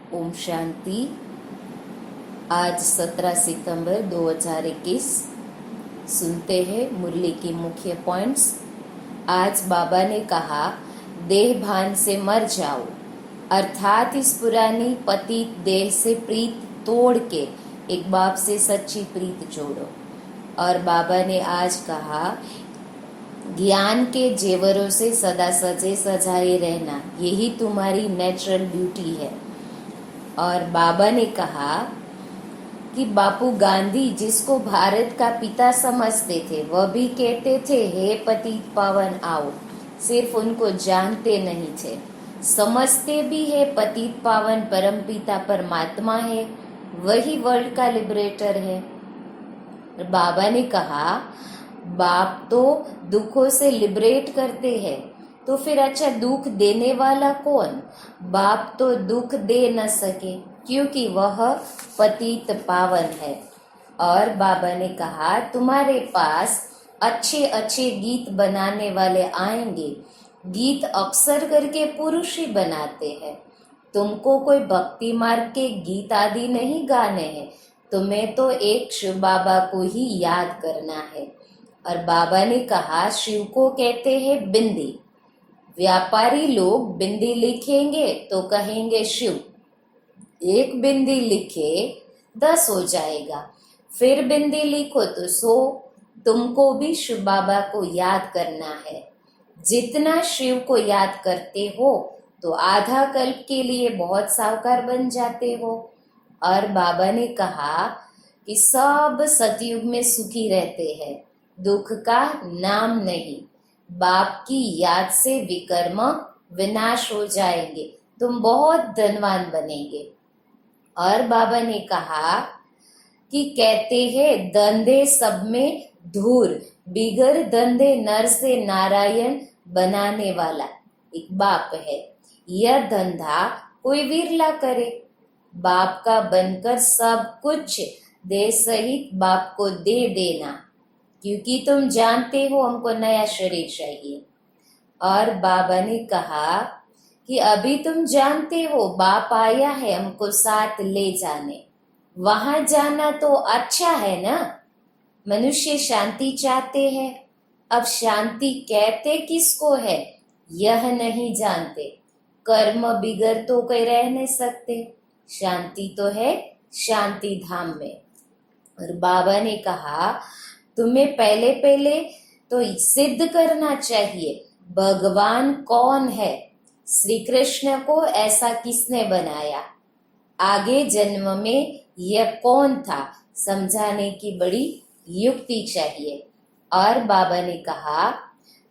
ओम शांति। आज 17 सितंबर 2021। सुनते हैं मुरली की मुख्य पॉइंट्स। आज बाबा ने कहा, देह भान से मर जाओ, अर्थात इस पुरानी पतित देह से प्रीत तोड़ के एक बाप से सच्ची प्रीत जोड़ो। और बाबा ने आज कहा, ज्ञान के जेवरों से सदा सजे सजाए रहना, यही तुम्हारी नेचुरल ब्यूटी है। और बाबा ने कहा कि बापू गांधी, जिसको भारत का पिता समझते थे, वह भी कहते थे, हे पतित पावन आओ। सिर्फ उनको जानते नहीं थे, समझते भी है पतित पावन परम पिता परमात्मा है, वही वर्ल्ड का लिबरेटर है। बाबा ने कहा, बाप तो दुखों से लिबरेट करते हैं, तो फिर अच्छा दुख देने वाला कौन? बाप तो दुख दे न सके क्योंकि वह पतित पावन है। और बाबा ने कहा, तुम्हारे पास अच्छे अच्छे गीत बनाने वाले आएंगे। गीत अक्सर करके पुरुष ही बनाते हैं। तुमको कोई भक्ति मार्ग के गीत आदि नहीं गाने हैं, तुम्हें तो एक शिव बाबा को ही याद करना है। और बाबा ने कहा, शिव को कहते हैं बिंदी। व्यापारी लोग बिंदी लिखेंगे तो कहेंगे शिव, एक बिंदी लिखे 10 हो जाएगा, फिर बिंदी लिखो तो 100। तुमको भी शिव बाबा को याद करना है। जितना शिव को याद करते हो तो आधा कल्प के लिए बहुत साहूकार बन जाते हो। और बाबा ने कहा कि सब सतयुग में सुखी रहते हैं, दुख का नाम नहीं। बाप की याद से विकर्म विनाश हो जाएंगे, तुम बहुत धनवान बनेंगे। और बाबा ने कहा कि कहते हैं, धंधे सब में धूर, बिगर धंधे नर से नारायण बनाने वाला एक बाप है। यह धंधा कोई विरला करे। बाप का बनकर सब कुछ दे सहित बाप को दे देना, क्योंकि तुम जानते हो हमको नया शरीर चाहिए। और बाबा ने कहा कि अभी तुम जानते हो बाप आया है हमको साथ ले जाने, वहां जाना तो अच्छा है ना। मनुष्य शांति चाहते हैं। अब शांति कहते किसको है यह नहीं जानते। कर्म बिगर तो कोई रह नहीं सकते। शांति तो है शांति धाम में। और बाबा ने कहा, तुम्हें पहले पहले तो सिद्ध करना चाहिए भगवान कौन है। श्री कृष्ण को ऐसा किसने बनाया, आगे जन्म में यह कौन था, समझाने की बड़ी युक्ति चाहिए। और बाबा ने कहा,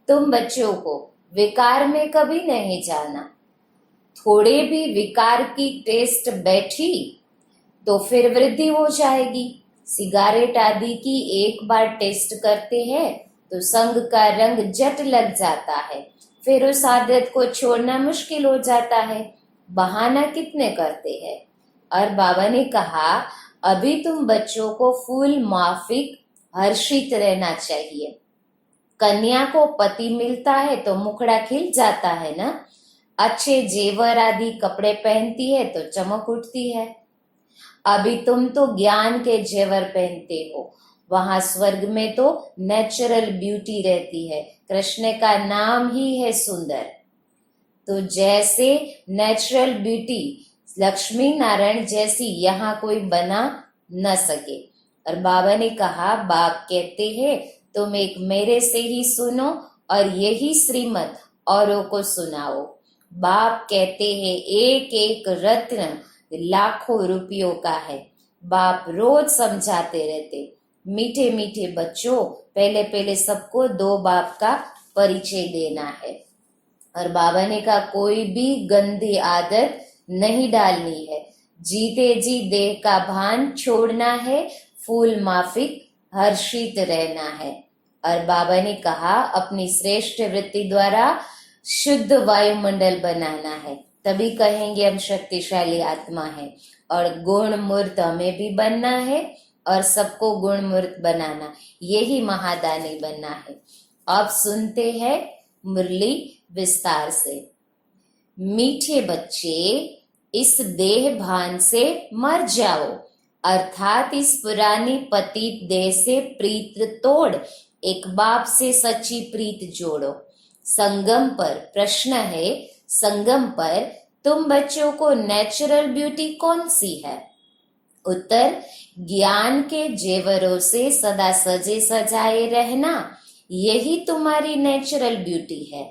तुम बच्चों को विकार में कभी नहीं जाना। थोड़े भी विकार की टेस्ट बैठी तो फिर वृद्धि हो जाएगी। सिगारेट आदि की एक बार टेस्ट करते हैं तो संग का रंग जट लग जाता है, फिर उस आदत को छोड़ना मुश्किल हो जाता है। बहाना कितने करते हैं। और बाबा ने कहा, अभी तुम बच्चों को फूल माफिक हर्षित रहना चाहिए। कन्या को पति मिलता है तो मुखड़ा खिल जाता है ना। अच्छे जेवर आदि कपड़े पहनती है तो चमक उठती है। अभी तुम तो ज्ञान के जेवर पहनते हो, वहां स्वर्ग में तो नेचुरल ब्यूटी रहती है। कृष्ण का नाम ही है सुंदर। तो जैसे नेचुरल ब्यूटी लक्ष्मी नारायण जैसी यहाँ कोई बना न सके। और बाबा ने कहा, बाप कहते हैं तुम एक मेरे से ही सुनो और यही श्रीमत औरों को सुनाओ। बाप कहते हैं एक एक रत्न लाखों रुपयों का है। बाप रोज समझाते रहते, मीठे मीठे बच्चों, पहले पहले सबको 2 बाप का परिचय देना है। और बाबा ने कहा, कोई भी गंदी आदत नहीं डालनी है। जीते जी देह का भान छोड़ना है, फूल माफिक हर्षित रहना है। और बाबा ने कहा, अपनी श्रेष्ठ वृत्ति द्वारा शुद्ध वायुमंडल बनाना है, तभी कहेंगे हम शक्तिशाली आत्मा है। और गुण मूर्त हमें भी बनना है और सबको गुण मूर्त बनाना, यही महादानी बनना है। अब सुनते हैं मुरली विस्तार से। मीठे बच्चे, इस देह भान से मर जाओ, अर्थात इस पुरानी पतित देह से प्रीत तोड़ एक बाप से सच्ची प्रीत जोड़ो। संगम पर प्रश्न है, संगम पर तुम बच्चों को नेचुरल ब्यूटी कौन सी है? उत्तर, ज्ञान के जेवरों से सदा सजे सजाए रहना, यही तुम्हारी नेचुरल ब्यूटी है।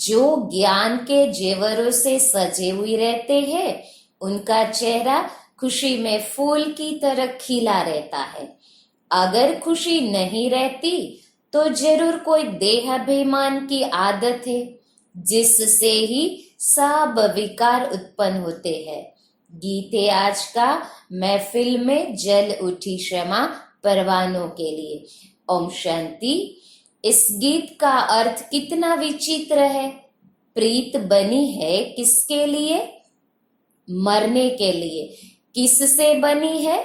जो ज्ञान के जेवरों से सजे हुए रहते हैं, उनका चेहरा खुशी में फूल की तरह खिला रहता है। अगर खुशी नहीं रहती तो जरूर कोई देहाभिमान की आदत है, जिससे ही सब विकार उत्पन्न होते हैं। गीते आज का महफिल में जल उठी क्षमा परवानों के लिए। ओम शांति। इस गीत का अर्थ कितना विचित्र है। प्रीत बनी है किसके लिए? मरने के लिए। किससे बनी है?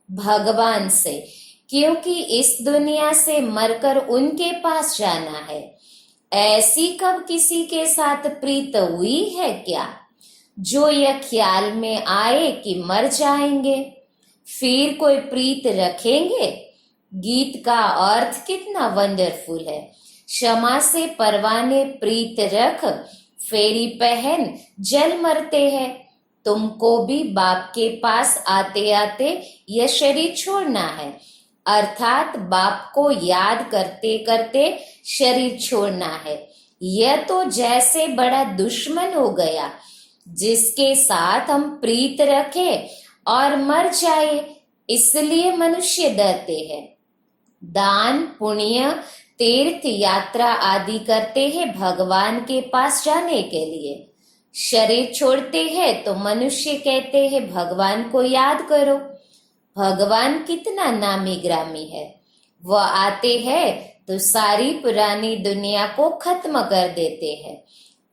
भगवान से, क्योंकि इस दुनिया से मरकर उनके पास जाना है। ऐसी कब किसी के साथ प्रीत हुई है क्या, जो यह ख्याल में आए कि मर जाएंगे फिर कोई प्रीत रखेंगे? गीत का अर्थ कितना वंडरफुल है। क्षमा से परवाने प्रीत रख, फेरी पहन जल मरते हैं। तुमको भी बाप के पास आते आते यह शरीर छोड़ना है, अर्थात बाप को याद करते करते शरीर छोड़ना है। यह तो जैसे बड़ा दुश्मन हो गया, जिसके साथ हम प्रीत रखें और मर जाए, इसलिए मनुष्य डरते हैं। दान, पुण्य, तीर्थ यात्रा आदि करते हैं भगवान के पास जाने के लिए। शरीर छोड़ते हैं तो मनुष्य कहते हैं भगवान को याद करो। भगवान कितना नामी ग्रामी है। वह आते हैं तो सारी पुरानी दुनिया को खत्म कर देते हैं।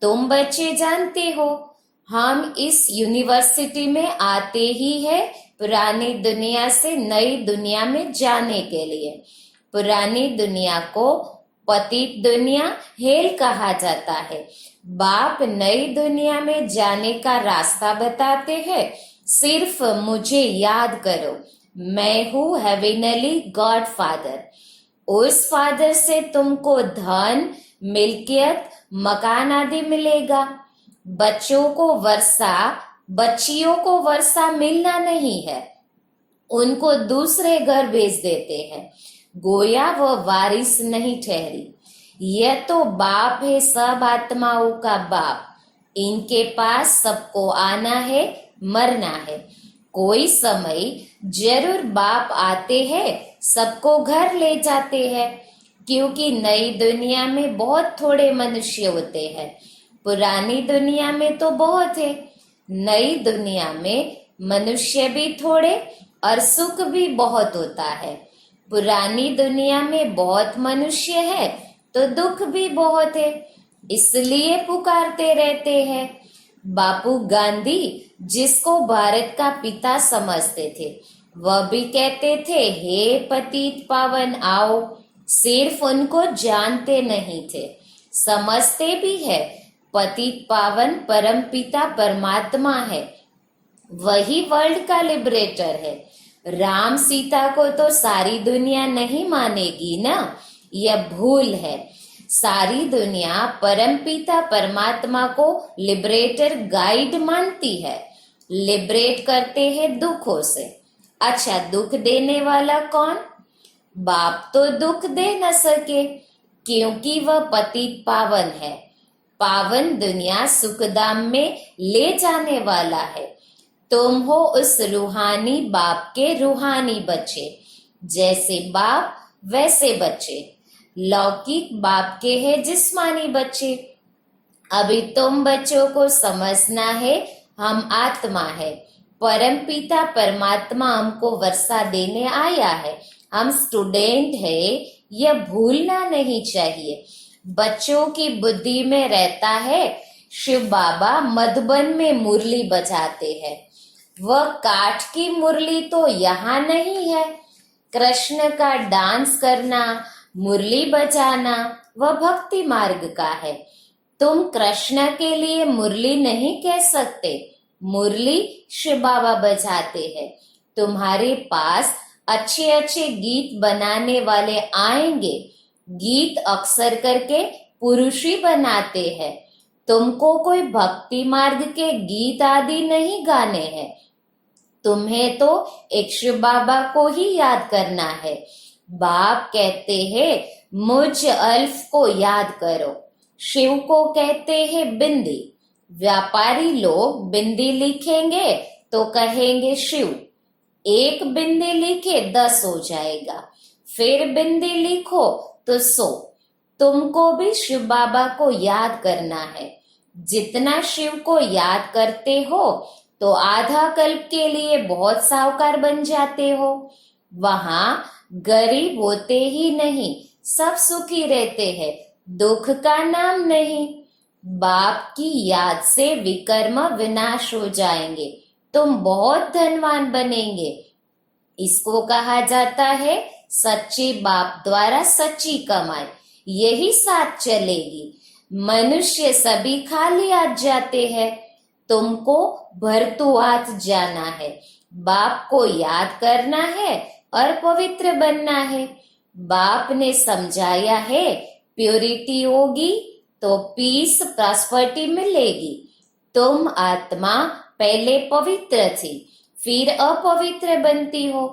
तुम बच्चे जानते हो, हम इस यूनिवर्सिटी में आते ही है पुरानी दुनिया से नई दुनिया में जाने के लिए। पुरानी दुनिया को पतित दुनिया, हेल कहा जाता है। बाप नई दुनिया में जाने का रास्ता बताते हैं। सिर्फ मुझे याद करो, मैं हूँ हेवेनली गॉड फादर। उस फादर से तुमको धन, मिल्कियत, मकान आदि मिलेगा। बच्चियों को वर्षा मिलना नहीं है, उनको दूसरे घर भेज देते हैं, गोया वह वारिस नहीं ठहरी। यह तो बाप है, सब आत्माओं का बाप। इनके पास सबको आना है, मरना है। कोई समय जरूर बाप आते हैं, सबको घर ले जाते हैं, क्योंकि नई दुनिया में बहुत थोड़े मनुष्य होते हैं। पुरानी दुनिया में तो बहुत है। नई दुनिया में मनुष्य भी थोड़े और सुख भी बहुत होता है। पुरानी दुनिया में बहुत मनुष्य है तो दुख भी बहुत है, इसलिए पुकारते रहते हैं। बापू गांधी, जिसको भारत का पिता समझते थे, वह भी कहते थे हे पतित पावन आओ। सिर्फ उनको जानते नहीं थे, समझते भी है। पतित पावन परम पिता परमात्मा है, वही वर्ल्ड का लिबरेटर है। राम सीता को तो सारी दुनिया नहीं मानेगी ना, यह भूल है। सारी दुनिया परम पिता परमात्मा को लिबरेटर गाइड मानती है, लिबरेट करते हैं दुखों से। अच्छा, दुख देने वाला कौन? बाप तो दुख दे न सके, क्योंकि वह पतित पावन है। पावन दुनिया सुखधाम में ले जाने वाला है। तुम हो उस रूहानी बाप के रूहानी बच्चे। जैसे बाप वैसे बच्चे। लौकिक बाप के हैं जिस्मानी बच्चे। अभी तुम बच्चों को समझना है, हम आत्मा है। परम पिता परमात्मा हमको वर्षा देने आया है। हम स्टूडेंट है, यह भूलना नहीं चाहिए। बच्चों की बुद्धि में रहता है शिव बाबा मधुबन में मुरली बजाते हैं। वह काठ की मुरली तो यहाँ नहीं है। कृष्ण का डांस करना, मुरली बजाना, वह भक्ति मार्ग का है। तुम कृष्ण के लिए मुरली नहीं कह सकते, मुरली शिव बाबा बजाते हैं। तुम्हारे पास अच्छे अच्छे गीत बनाने वाले आएंगे। गीत अक्सर करके पुरुष ही बनाते हैं। तुमको कोई भक्ति मार्ग के गीत आदि नहीं गाने हैं। तुम्हें तो एक शिव बाबा को ही याद करना है। बाप कहते हैं मुझ अल्फ को याद करो। शिव को कहते हैं बिंदी। व्यापारी लोग बिंदी लिखेंगे तो कहेंगे शिव। एक बिंदी लिखे 10 हो जाएगा, फिर बिंदी लिखो तो 100। तुमको भी शिव बाबा को याद करना है। जितना शिव को याद करते हो तो आधा कल्प के लिए बहुत साहूकार बन जाते हो। वहां गरीब होते ही नहीं, सब सुखी रहते हैं, दुख का नाम नहीं। बाप की याद से विकर्म विनाश हो जाएंगे, तुम बहुत धनवान बनेंगे। इसको कहा जाता है सच्चे बाप द्वारा सच्ची कमाई। यही साथ चलेगी। मनुष्य सभी खाली हाथ जाते हैं। तुमको भरतू हाथ जाना है। बाप को याद करना है और पवित्र बनना है। बाप ने समझाया है प्योरिटी होगी तो पीस प्रॉस्पर्टी मिलेगी। तुम आत्मा पहले पवित्र थी, फिर अपवित्र बनती हो।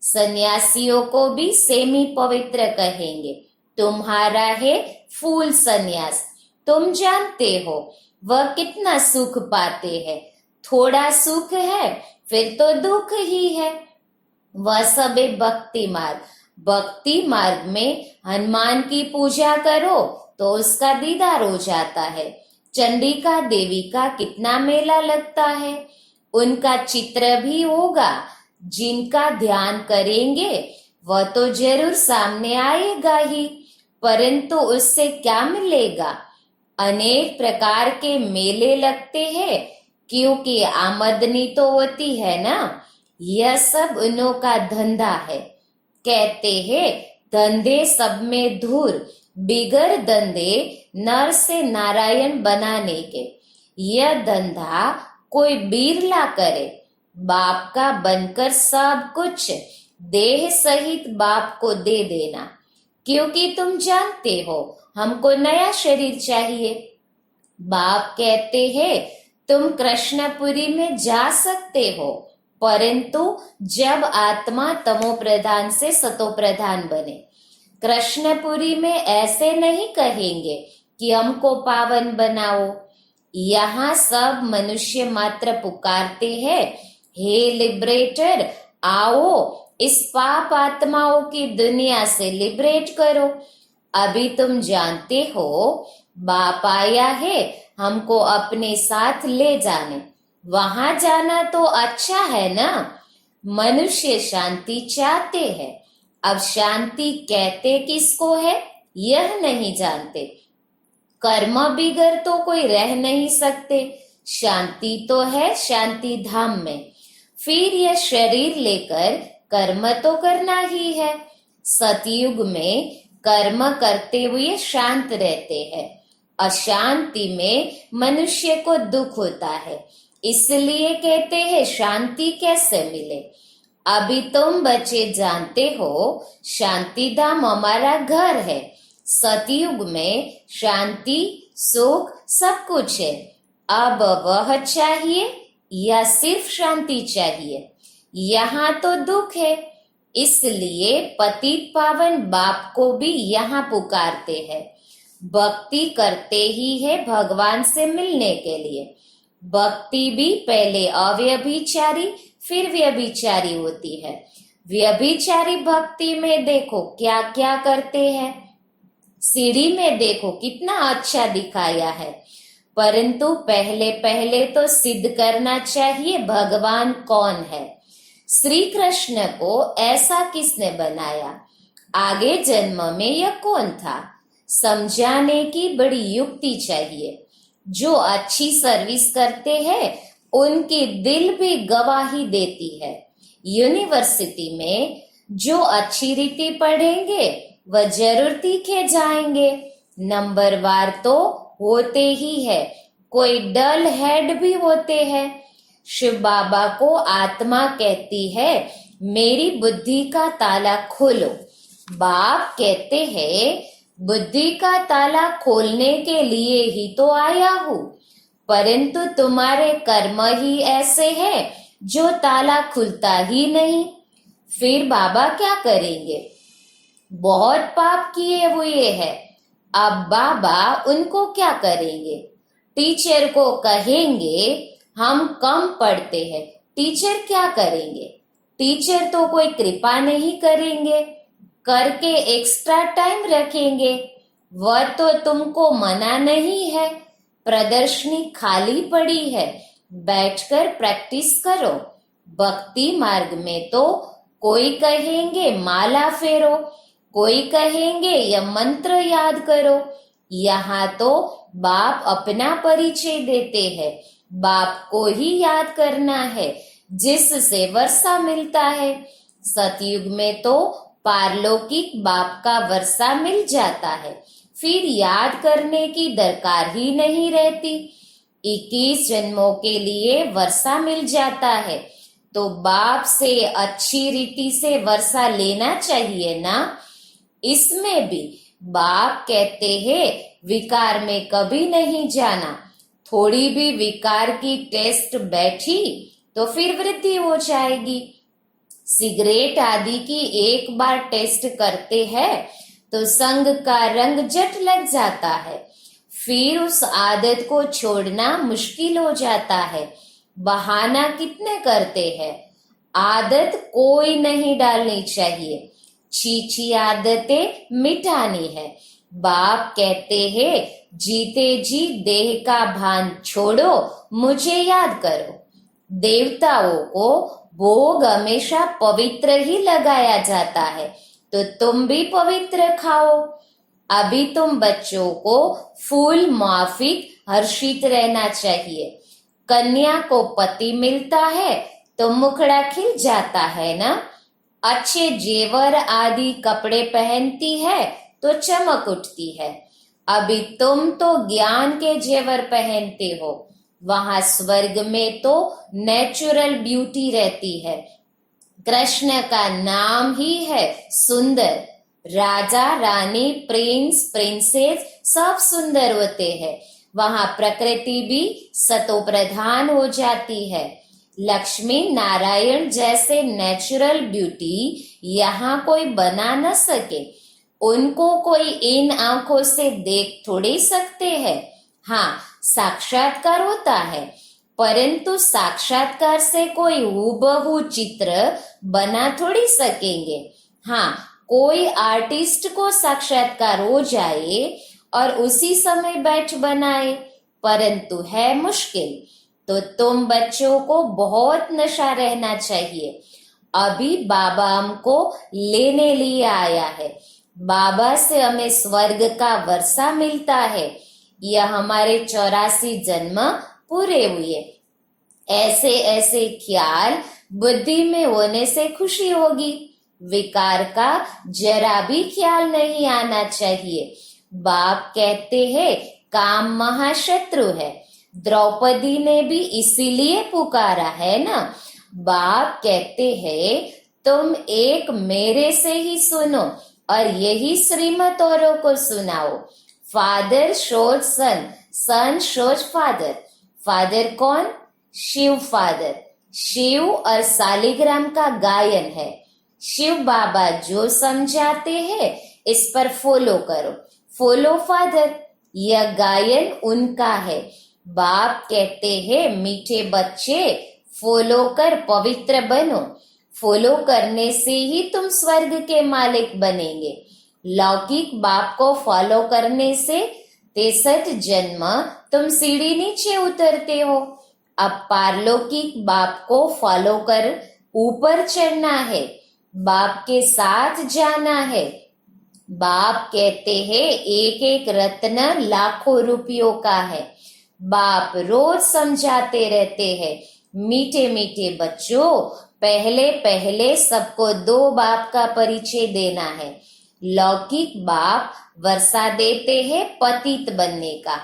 सन्यासियों को भी सेमी पवित्र कहेंगे। तुम्हारा है फूल सन्यास। तुम जानते हो वह कितना सुख पाते हैं। थोड़ा सुख है फिर तो दुख ही है। वह सब एक भक्ति मार्ग। भक्ति मार्ग में हनुमान की पूजा करो तो उसका दीदार हो जाता है। चंडिका देवी का कितना मेला लगता है। उनका चित्र भी होगा। जिनका ध्यान करेंगे वह तो जरूर सामने आएगा ही, परंतु उससे क्या मिलेगा। अनेक प्रकार के मेले लगते हैं क्योंकि आमदनी तो होती है ना। यह सब उन्हों का धंधा है। कहते हैं धंधे सब में धूर, बिगर धंधे नर से नारायण बनाने के। यह धंधा कोई बिरला करे। बाप का बनकर सब कुछ देह सहित बाप को दे देना, क्योंकि तुम जानते हो हमको नया शरीर चाहिए। बाप कहते हैं तुम कृष्णपुरी में जा सकते हो, परंतु जब आत्मा तमो प्रधान से सतो प्रधान बने। कृष्णपुरी में ऐसे नहीं कहेंगे कि हमको पावन बनाओ। यहाँ सब मनुष्य मात्र पुकारते हैं हे लिबरेटर, आओ इस पाप आत्माओं की दुनिया से लिबरेट करो। अभी तुम जानते हो बाप आया है हमको अपने साथ ले जाने। वहां जाना तो अच्छा है ना। मनुष्य शांति चाहते हैं। अब शांति कहते किसको है यह नहीं जानते। कर्म बिगर तो कोई रह नहीं सकते। शांति तो है शांति धाम में। फिर यह शरीर लेकर कर्म तो करना ही है। सतयुग में कर्म करते हुए शांत रहते हैं। अशांति में मनुष्य को दुख होता है। इसलिए कहते हैं शांति कैसे मिले। अभी तुम बच्चे जानते हो शांति धाम हमारा घर है। सतयुग में शांति सुख सब कुछ है। अब वह चाहिए या सिर्फ शांति चाहिए। यहाँ तो दुख है, इसलिए पतित पावन बाप को भी यहाँ पुकारते हैं। भक्ति करते ही है भगवान से मिलने के लिए। भक्ति भी पहले अव्यभिचारी फिर व्यभिचारी होती है। व्यभिचारी भक्ति में देखो क्या क्या करते हैं। सीढ़ी में देखो कितना अच्छा दिखाया है, परंतु पहले पहले तो सिद्ध करना चाहिए भगवान कौन है। श्री कृष्ण को ऐसा किसने बनाया, आगे जन्म में यह कौन था, समझाने की बड़ी युक्ति चाहिए। जो अच्छी सर्विस करते हैं उनकी दिल भी गवाही देती है। यूनिवर्सिटी में जो अच्छी रीति पढ़ेंगे वह जरूर तीखे जाएंगे। नंबरवार तो होते ही है, कोई डल हेड भी होते हैं। शिव बाबा को आत्मा कहती है मेरी बुद्धि का ताला खोलो। बाप कहते हैं बुद्धि का ताला खोलने के लिए ही तो आया हूँ, परंतु तुम्हारे कर्म ही ऐसे हैं जो ताला खुलता ही नहीं। फिर बाबा क्या करेंगे? बहुत पाप किए हुए हैं। अब बाबा उनको क्या करेंगे? टीचर को कहेंगे हम कम पढ़ते हैं। टीचर क्या करेंगे? टीचर तो कोई कृपा नहीं करेंगे, करके एक्स्ट्रा टाइम रखेंगे। वह तो तुमको मना नहीं है, प्रदर्शनी खाली पड़ी है, बैठकर प्रैक्टिस करो। भक्ति मार्ग में तो कोई कहेंगे माला फेरो, कोई कहेंगे यह मंत्र याद करो। यहाँ तो बाप अपना परिचय देते हैं, बाप को ही याद करना है जिससे वर्षा मिलता है। सतयुग में तो पारलौकिक बाप का वर्षा मिल जाता है, फिर याद करने की दरकार ही नहीं रहती। 21 जन्मों के लिए वर्षा मिल जाता है, तो बाप से अच्छी रीति से वर्षा लेना चाहिए ना। इसमें भी बाप कहते हैं विकार में कभी नहीं जाना। थोड़ी भी विकार की टेस्ट बैठी तो फिर वृद्धि हो जाएगी। सिगरेट आदि की एक बार टेस्ट करते हैं तो संग का रंग जट लग जाता है, फिर उस आदत को छोड़ना मुश्किल हो जाता है। बहाना कितने करते हैं, आदत कोई नहीं डालनी चाहिए, छी आदतें मिटानी है। बाप कहते हैं जीते जी देह का भान छोड़ो, मुझे याद करो। देवताओं को भोग हमेशा पवित्र ही लगाया जाता है, तो तुम भी पवित्र खाओ। अभी तुम बच्चों को फूल माफिक हर्षित रहना चाहिए। कन्या को पति मिलता है तो मुखड़ा खिल जाता है ना। अच्छे जेवर आदि कपड़े पहनती है तो चमक उठती है। अभी तुम तो ज्ञान के जेवर पहनते हो, वहां स्वर्ग में तो नेचुरल ब्यूटी रहती है। कृष्ण का नाम ही है सुंदर। राजा रानी प्रिंस प्रिंसेस सब सुंदर होते हैं। वहां प्रकृति भी सतो प्रधान हो जाती है। लक्ष्मी नारायण जैसे नेचुरल ब्यूटी यहाँ कोई बना न सके। उनको कोई इन आंखों से देख थोड़ी सकते हैं। हाँ, साक्षात्कार होता है, परंतु साक्षात्कार से कोई हूबहू चित्र बना थोड़ी सकेंगे। हाँ, कोई आर्टिस्ट को साक्षात्कार हो जाए और उसी समय बैठ बनाए, परंतु है मुश्किल। तो तुम बच्चों को बहुत नशा रहना चाहिए। अभी बाबा हमको लेने लिए आया है। बाबा से हमें स्वर्ग का वर्षा मिलता है। यह हमारे 84 जन्म पूरे हुए। ऐसे ऐसे ख्याल बुद्धि में होने से खुशी होगी। विकार का जरा भी ख्याल नहीं आना चाहिए। बाप कहते हैं काम महाशत्रु है। द्रौपदी ने भी इसीलिए पुकारा है ना। बाप कहते हैं तुम एक मेरे से ही सुनो और यही श्रीमत औरों को सुनाओ। फादर शोज सन, सन शोज फादर। फादर कौन? शिव फादर। शिव और सालिग्राम का गायन है। शिव बाबा जो समझाते हैं इस पर फॉलो करो। फॉलो फादर, यह गायन उनका है। बाप कहते हैं मीठे बच्चे फॉलो कर पवित्र बनो। फॉलो करने से ही तुम स्वर्ग के मालिक बनेंगे। लौकिक बाप को फॉलो करने से 63 जन्म तुम सीढ़ी नीचे उतरते हो। अब पारलौकिक बाप को फॉलो कर ऊपर चढ़ना है, बाप के साथ जाना है। बाप कहते हैं एक एक रत्न लाखों रुपयों का है। बाप रोज समझाते रहते हैं मीठे मीठे बच्चों, पहले पहले सबको 2 बाप का परिचय देना है। लौकिक बाप वर्षा देते हैं पतित बनने का,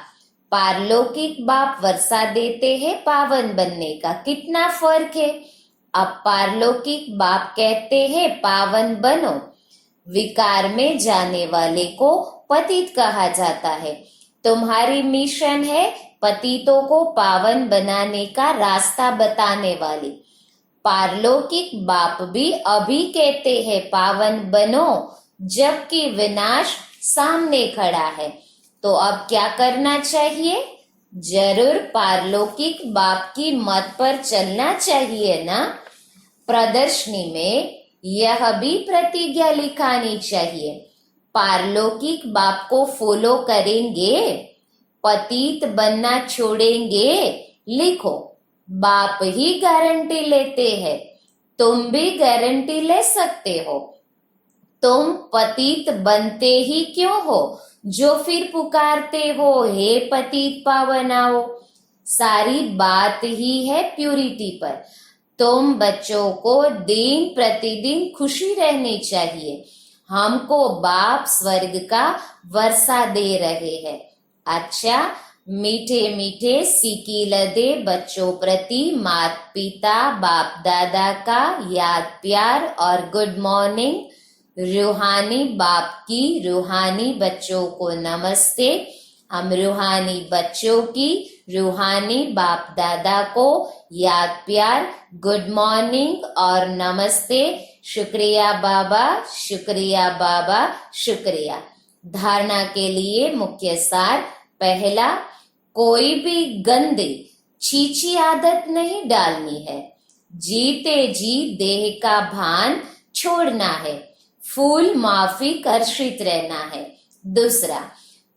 पारलौकिक बाप वर्षा देते हैं पावन बनने का, कितना फर्क है। अब पारलौकिक बाप कहते हैं पावन बनो, विकार में जाने वाले को पतित कहा जाता है। तुम्हारी मिशन है पतितों को पावन बनाने का रास्ता बताने वाली। पारलौकिक बाप भी अभी कहते हैं पावन बनो, जबकि विनाश सामने खड़ा है। तो अब क्या करना चाहिए? जरूर पारलौकिक बाप की मत पर चलना चाहिए ना। प्रदर्शनी में यह भी प्रतिज्ञा लिखानी चाहिए, पारलौकिक बाप को फॉलो करेंगे, पतित बनना छोड़ेंगे। लिखो, बाप ही गारंटी लेते हैं, तुम भी गारंटी ले सकते हो। तुम पतित बनते ही क्यों हो, जो फिर पुकारते हो हे पतित पावन आओ। सारी बात ही है प्यूरिटी पर। तुम बच्चों को दिन प्रतिदिन खुशी रहनी चाहिए। हमको बाप स्वर्ग का वर्षा दे रहे हैं। अच्छा, मीठे मीठे सीकी लदे बच्चों प्रति माता पिता बाप दादा का याद प्यार और गुड मॉर्निंग। रूहानी बाप की रूहानी बच्चों को नमस्ते। हम रूहानी बच्चों की रूहानी बाप दादा को याद प्यार, गुड मॉर्निंग और नमस्ते। शुक्रिया बाबा, शुक्रिया बाबा, शुक्रिया। धारणा के लिए मुख्य सार। पहला, कोई भी गंदी छीछी आदत नहीं डालनी है। जीते जी देह का भान छोड़ना है। फूल माफिक हर्षित रहना है। दूसरा,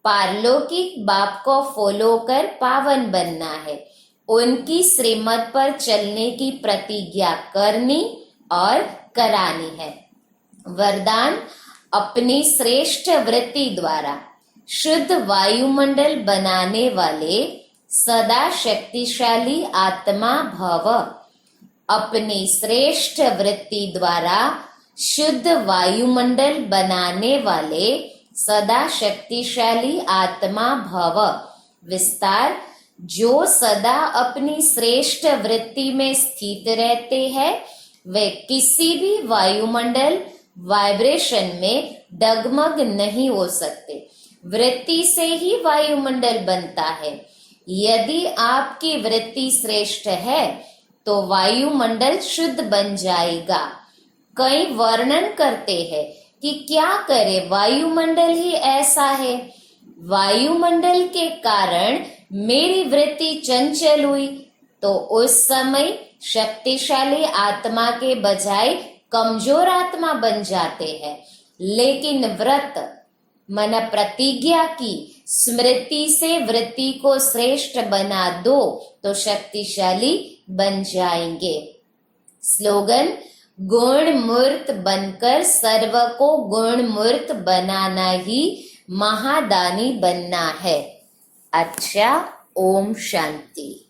पारलौकिक बाप को फॉलो कर पावन बनना है। उनकी श्रीमत पर चलने की प्रतिज्ञा करनी और करानी है। वरदान, अपनी श्रेष्ठ वृत्ति द्वारा शुद्ध वायुमंडल बनाने वाले सदा शक्तिशाली आत्मा भव। अपनी श्रेष्ठ वृत्ति द्वारा शुद्ध वायुमंडल बनाने वाले सदा शक्तिशाली आत्मा भव। विस्तार, जो सदा अपनी श्रेष्ठ वृत्ति में स्थित रहते हैं वे किसी भी वायुमंडल वाइब्रेशन में डगमग नहीं हो सकते। वृत्ति से ही वायुमंडल बनता है। यदि आपकी वृत्ति श्रेष्ठ है तो वायुमंडल शुद्ध बन जाएगा। कई वर्णन करते हैं कि क्या करे, वायुमंडल ही ऐसा है। वायुमंडल के कारण मेरी वृत्ति चंचल हुई तो उस समय शक्तिशाली आत्मा के बजाय कमजोर आत्मा बन जाते हैं। लेकिन व्रत मन प्रतिज्ञा की स्मृति से वृत्ति को श्रेष्ठ बना दो तो शक्तिशाली बन जाएंगे। स्लोगन, गुण मूर्त बनकर सर्व को गुण मूर्त बनाना ही महादानी बनना है। अच्छा, ओम शांति।